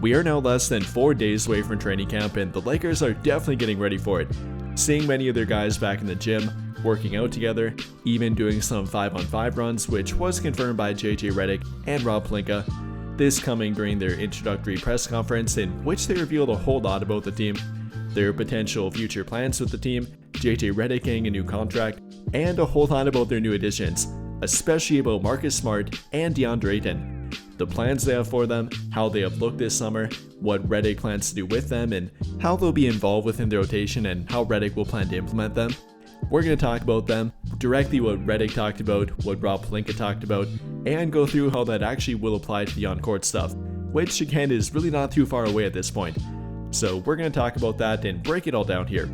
We are now less than 4 days away from training camp, and the Lakers are definitely getting ready for it. Seeing many of their guys back in the gym, working out together, even doing some 5-on-5 runs, which was confirmed by JJ Redick and Rob Pelinka. This coming during their introductory press conference, in which they revealed a whole lot about the team, their potential future plans with the team, JJ Redick getting a new contract, and a whole lot about their new additions, especially about Marcus Smart and Deandre Ayton, the plans they have for them, how they have looked this summer, what Redick plans to do with them, and how they'll be involved within the rotation and how Redick will plan to implement them. We're going to talk about them, directly what Redick talked about, what Rob Pelinka talked about, and go through how that actually will apply to the on-court stuff, which again is really not too far away at this point. So we're going to talk about that and break it all down here.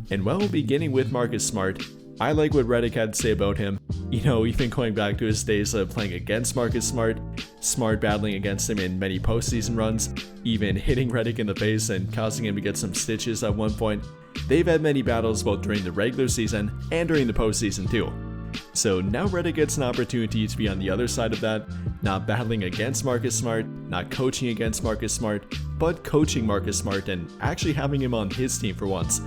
And well, beginning with Marcus Smart, I like what Redick had to say about him. You know, even going back to his days of playing against Marcus Smart battling against him in many postseason runs, even hitting Redick in the face and causing him to get some stitches at one point. They've had many battles both during the regular season and during the postseason too. So now Redick gets an opportunity to be on the other side of that, not battling against Marcus Smart, not coaching against Marcus Smart, but coaching Marcus Smart and actually having him on his team for once.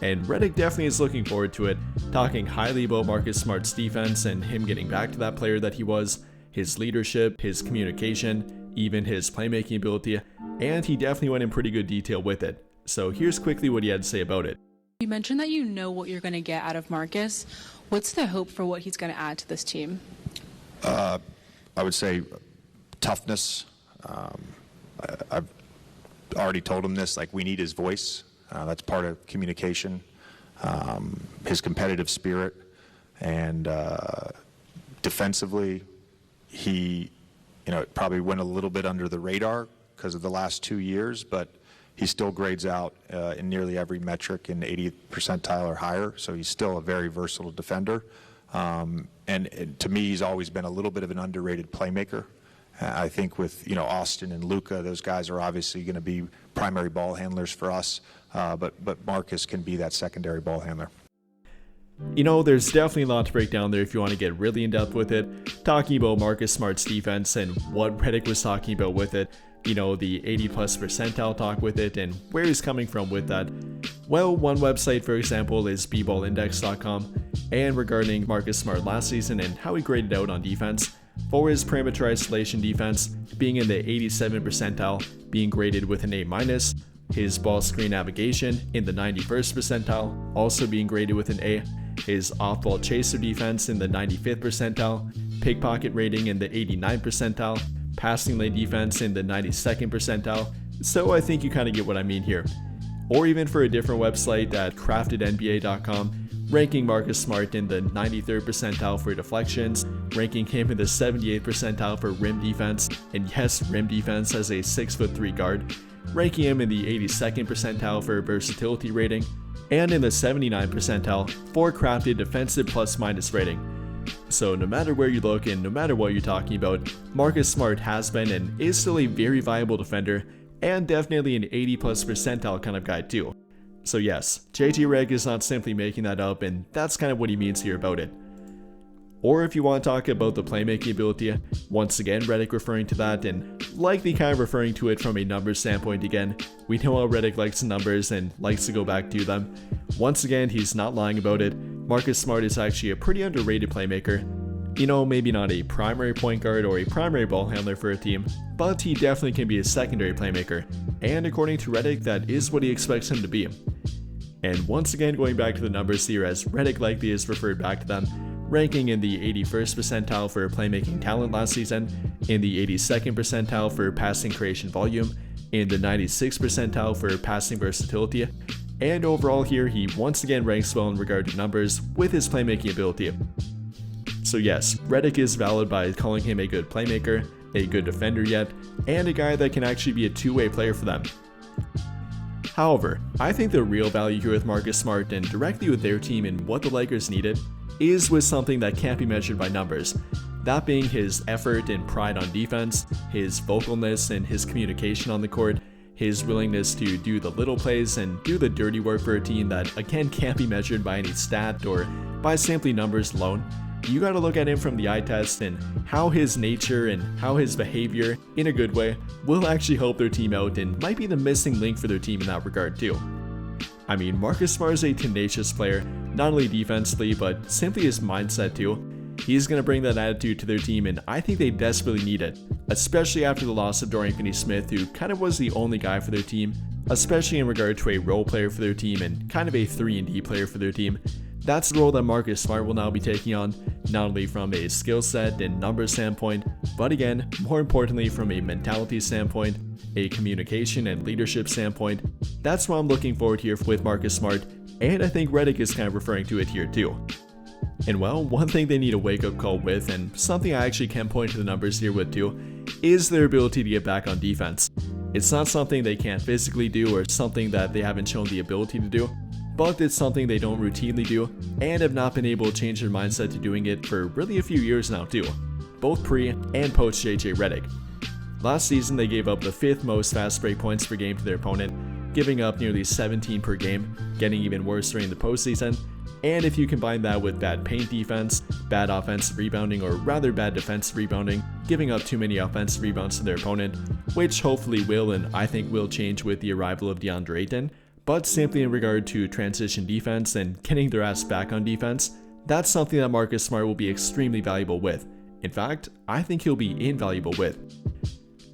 And Redick definitely is looking forward to it, talking highly about Marcus Smart's defense and him getting back to that player that he was, his leadership, his communication, even his playmaking ability, and he definitely went in pretty good detail with it. So here's quickly what he had to say about it. You mentioned that you know what you're going to get out of Marcus. What's the hope for what he's going to add to this team? I would say toughness. I've already told him this, like we need his voice. That's part of communication, his competitive spirit, and defensively, he, probably went a little bit under the radar because of the last 2 years, but he still grades out in nearly every metric in 80th percentile or higher, so he's still a very versatile defender. And to me, he's always been a little bit of an underrated playmaker. I think with Austin and Luka, those guys are obviously going to be primary ball handlers for us, but Marcus can be that secondary ball handler. There's definitely a lot to break down there if you want to get really in depth with it, talking about Marcus Smart's defense and what Redick was talking about with it, the 80+ percentile talk with it and where he's coming from with that. Well, one website, for example, is bballindex.com, and regarding Marcus Smart last season and how he graded out on defense, for his perimeter isolation defense being in the 87th percentile, being graded with an A-, his ball screen navigation in the 91st percentile, also being graded with an A, his off-ball chaser defense in the 95th percentile, pickpocket rating in the 89th percentile, passing lane defense in the 92nd percentile, so I think you kind of get what I mean here. Or even for a different website at craftednba.com, ranking Marcus Smart in the 93rd percentile for deflections, ranking him in the 78th percentile for rim defense, and yes, rim defense as a 6'3" guard, ranking him in the 82nd percentile for versatility rating, and in the 79th percentile for crafted defensive plus-minus rating. So no matter where you look and no matter what you're talking about, Marcus Smart has been and is still a very viable defender, and definitely an 80+ percentile kind of guy too. So yes, JJ Redick is not simply making that up, and that's kind of what he means here about it. Or if you want to talk about the playmaking ability, once again Redick referring to that and likely kind of referring to it from a numbers standpoint again. We know how Redick likes numbers and likes to go back to them. Once again, he's not lying about it. Marcus Smart is actually a pretty underrated playmaker. Maybe not a primary point guard or a primary ball handler for a team, but he definitely can be a secondary playmaker, and according to Redick, that is what he expects him to be. And once again, going back to the numbers here, as Redick likely has referred back to them, ranking in the 81st percentile for playmaking talent last season, in the 82nd percentile for passing creation volume, in the 96th percentile for passing versatility, and overall here he once again ranks well in regard to numbers with his playmaking ability. So yes, Redick is valid by calling him a good playmaker, a good defender yet, and a guy that can actually be a two-way player for them. However, I think the real value here with Marcus Smart and directly with their team and what the Lakers needed is with something that can't be measured by numbers. That being his effort and pride on defense, his vocalness and his communication on the court, his willingness to do the little plays and do the dirty work for a team that again can't be measured by any stat or by simply numbers alone. you gotta look at him from the eye test and how his nature and how his behavior, in a good way, will actually help their team out and might be the missing link for their team in that regard too. I mean, Marcus Smart is a tenacious player, not only defensively, but simply his mindset too. He's going to bring that attitude to their team, and I think they desperately need it, especially after the loss of Dorian Finney-Smith, who kind of was the only guy for their team, especially in regard to a role player for their team and kind of a 3-and-D player for their team. That's the role that Marcus Smart will now be taking on, not only from a skill set and numbers standpoint, but again, more importantly from a mentality standpoint, a communication and leadership standpoint. That's what I'm looking forward here with Marcus Smart, and I think Redick is kind of referring to it here too. And well, one thing they need a wake-up call with, and something I actually can point to the numbers here with too, is their ability to get back on defense. It's not something they can't physically do or something that they haven't shown the ability to do, but it's something they don't routinely do and have not been able to change their mindset to doing it for really a few years now too, both pre and post JJ Redick. Last season they gave up the 5th most fast break points per game to their opponent, giving up nearly 17 per game, getting even worse during the postseason. And if you combine that with bad paint defense, bad offensive rebounding, or rather bad defensive rebounding, giving up too many offensive rebounds to their opponent, which hopefully will and I think will change with the arrival of Deandre Ayton, but simply in regard to transition defense and getting their ass back on defense, that's something that Marcus Smart will be extremely valuable with. In fact, I think he'll be invaluable with.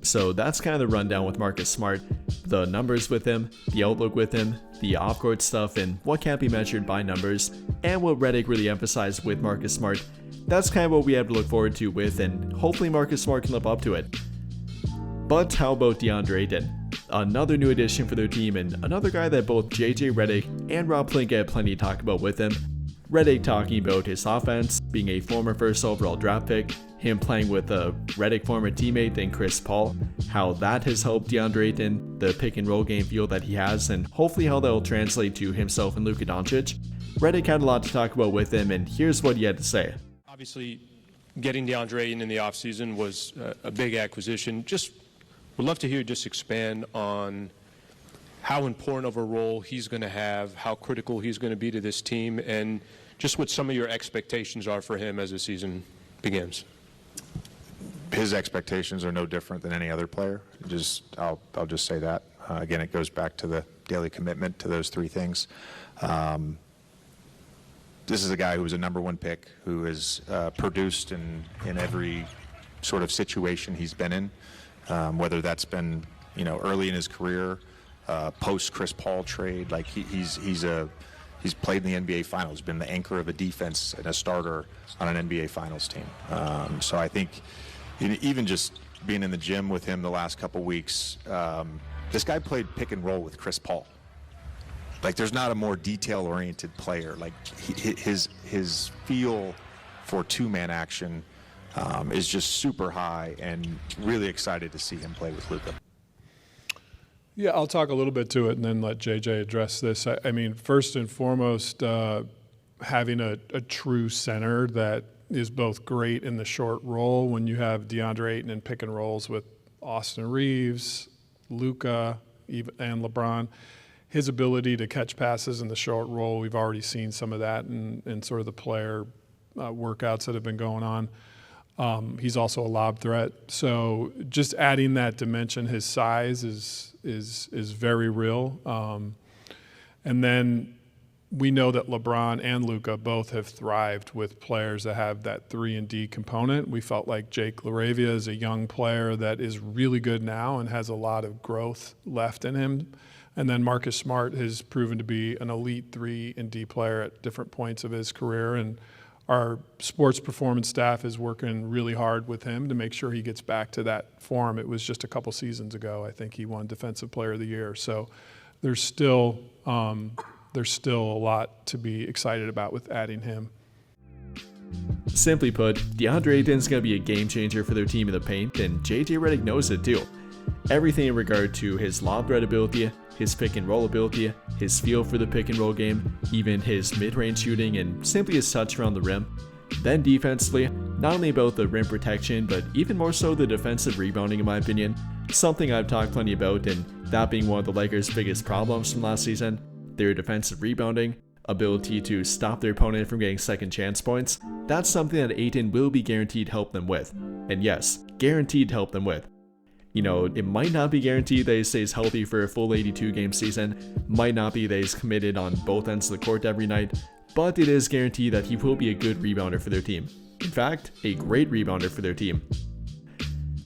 So that's kind of the rundown with Marcus Smart, the numbers with him, the outlook with him, the off-court stuff, and what can't be measured by numbers, and what Redick really emphasized with Marcus Smart. That's kind of what we have to look forward to with, and hopefully Marcus Smart can live up to it. But how about Deandre Ayton? Another new addition for their team, and another guy that both JJ Redick and Rob Pelinka had plenty to talk about with him. Redick talking about his offense, being a former first overall draft pick, him playing with a Redick former teammate and Chris Paul, how that has helped Deandre Ayton, the pick and roll game feel that he has, and hopefully how that will translate to himself and Luka Doncic. Redick had a lot to talk about with him, and here's what he had to say. Obviously, getting DeAndre Ayton in the offseason was a big acquisition. Just would love to hear you just expand on how important of a role he's going to have, how critical he's going to be to this team, and just what some of your expectations are for him as the season begins. His expectations are no different than any other player. I'll just say that. Again, it goes back to the daily commitment to those 3 things. This is a guy who was a #1 pick, who has produced in every sort of situation he's been in, whether that's been early in his career, post Chris Paul trade. Like he's played in the NBA Finals, been the anchor of a defense and a starter on an NBA Finals team. So I think even just being in the gym with him the last couple weeks, this guy played pick and roll with Chris Paul. Like there's not a more detail-oriented player. Like his feel for 2-man action is just super high, and really excited to see him play with Luka. Yeah, I'll talk a little bit to it and then let JJ address this. I mean, first and foremost, having a true center that is both great in the short roll when you have DeAndre Ayton in pick and rolls with Austin Reeves, Luka, and LeBron. His ability to catch passes in the short roll, we've already seen some of that in sort of the player workouts that have been going on. He's also a lob threat. So just adding that dimension, his size is very real. And then we know that LeBron and Luka both have thrived with players that have that 3-and-D component. We felt like Jake LaRavia is a young player that is really good now and has a lot of growth left in him. And then Marcus Smart has proven to be an elite 3-and-D player at different points of his career. And our sports performance staff is working really hard with him to make sure he gets back to that form. It was just a couple seasons ago, I think he won Defensive Player of the Year. So there's still a lot to be excited about with adding him. Simply put, DeAndre Ayton is going to be a game changer for their team in the paint, and JJ Redick knows it too. Everything in regard to his lob threat ability, his pick and roll ability, his feel for the pick and roll game, even his mid-range shooting, and simply his touch around the rim. Then defensively, not only about the rim protection, but even more so the defensive rebounding in my opinion, something I've talked plenty about, and that being one of the Lakers' biggest problems from last season. Their defensive rebounding, ability to stop their opponent from getting second chance points, that's something that Ayton will be guaranteed to help them with. And yes, guaranteed to help them with. You know, it might not be guaranteed that he stays healthy for a full 82 game season, might not be that he's committed on both ends of the court every night, but it is guaranteed that he will be a good rebounder for their team. In fact, a great rebounder for their team.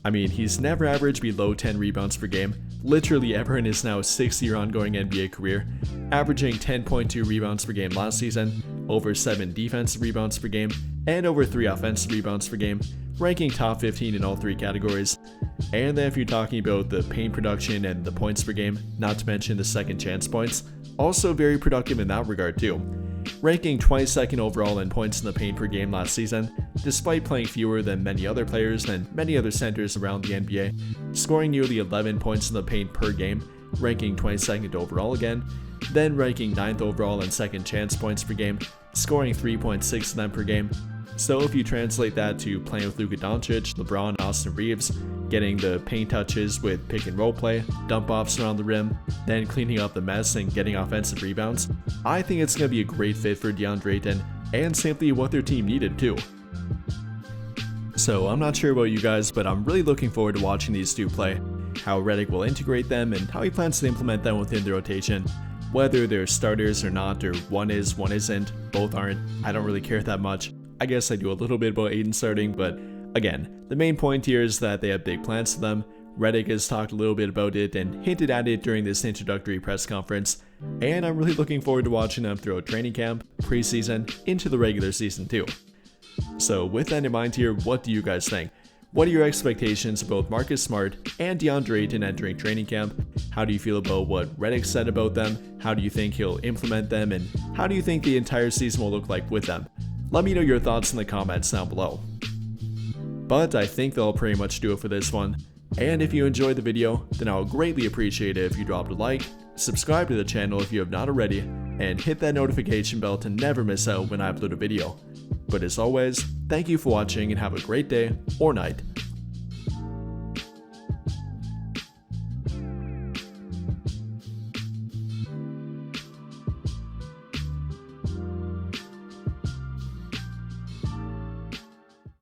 I mean, he's never averaged below 10 rebounds per game, literally ever in his now 6-year ongoing NBA career, averaging 10.2 rebounds per game last season, over 7 defensive rebounds per game, and over 3 offensive rebounds per game, ranking top 15 in all 3 categories. And then if you're talking about the paint production and the points per game, not to mention the second chance points, also very productive in that regard too. Ranking 22nd overall in points in the paint per game last season, despite playing fewer than many other players and many other centers around the NBA, scoring nearly 11 points in the paint per game, ranking 22nd overall again, then ranking 9th overall in second chance points per game, scoring 3.6 of them per game. So if you translate that to playing with Luka Doncic, LeBron, Austin Reeves, getting the paint touches with pick and roll play, dump offs around the rim, then cleaning up the mess and getting offensive rebounds, I think it's going to be a great fit for Deandre Ayton and simply what their team needed too. So I'm not sure about you guys, but I'm really looking forward to watching these two play, how Redick will integrate them and how he plans to implement them within the rotation. Whether they're starters or not, or one is, one isn't, both aren't, I don't really care that much. I guess I do a little bit about Ayton starting, but again, the main point here is that they have big plans for them. Redick has talked a little bit about it and hinted at it during this introductory press conference, and I'm really looking forward to watching them throughout training camp, preseason, into the regular season too. So with that in mind here, what do you guys think? What are your expectations of both Marcus Smart and Deandre Ayton entering training camp? How do you feel about what Redick said about them? How do you think he'll implement them? And how do you think the entire season will look like with them? Let me know your thoughts in the comments down below. But I think that'll pretty much do it for this one. And if you enjoyed the video, then I would greatly appreciate it if you dropped a like, subscribe to the channel if you have not already, and hit that notification bell to never miss out when I upload a video. But as always, thank you for watching and have a great day or night.